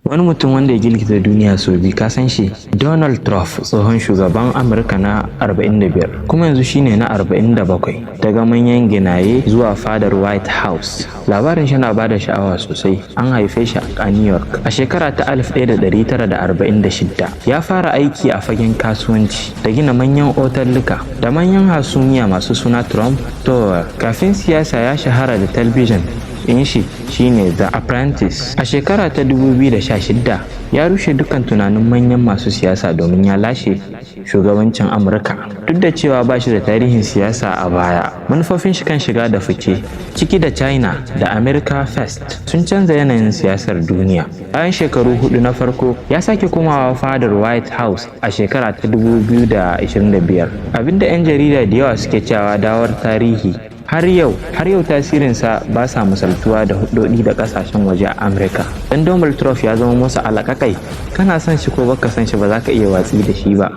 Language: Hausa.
Wani mutum wanda ya girgiza duniya sau biyu ka san shi? Donald Trump, tsohon shugaban Amurka na 45 kuma yanzu shine na 47. Daga manyan ginaye zuwa fadar White House. Labarin shi na bada sha'awa sosai. An haife shi a New York a shekara ta 1946. Ya fara aiki a fagen kasuwanci da gina manyan otalluka da manyan hasumiya masu suna Trump Tower. Kafin siyasa ya shahara da talabijin in shi shine The Apprentice. A shekara ta 2016 ya rushe dukkan tunanin manyan masu siyasa domin ya lashe shugabancin Amurka. Duk da cewa ba shi da tarihin siyasa a baya, manufofin shi kan shiga da fice ciki da China da America First sun canza yanayin siyasar duniya. Bayan shekaru 4 na farko ya sake komawa fadar White House a shekara ta 2025. Abinda 'yan jarida da yawa suke cewa dawar tarihi har yau tasirinsa ba sa misaltuwa da hudodi da kasashen waje a Amurka. Dan Donald Trump ya zama masa alakakai, kana son shi ko baka son shi ba za ka iya watsi da shi ba.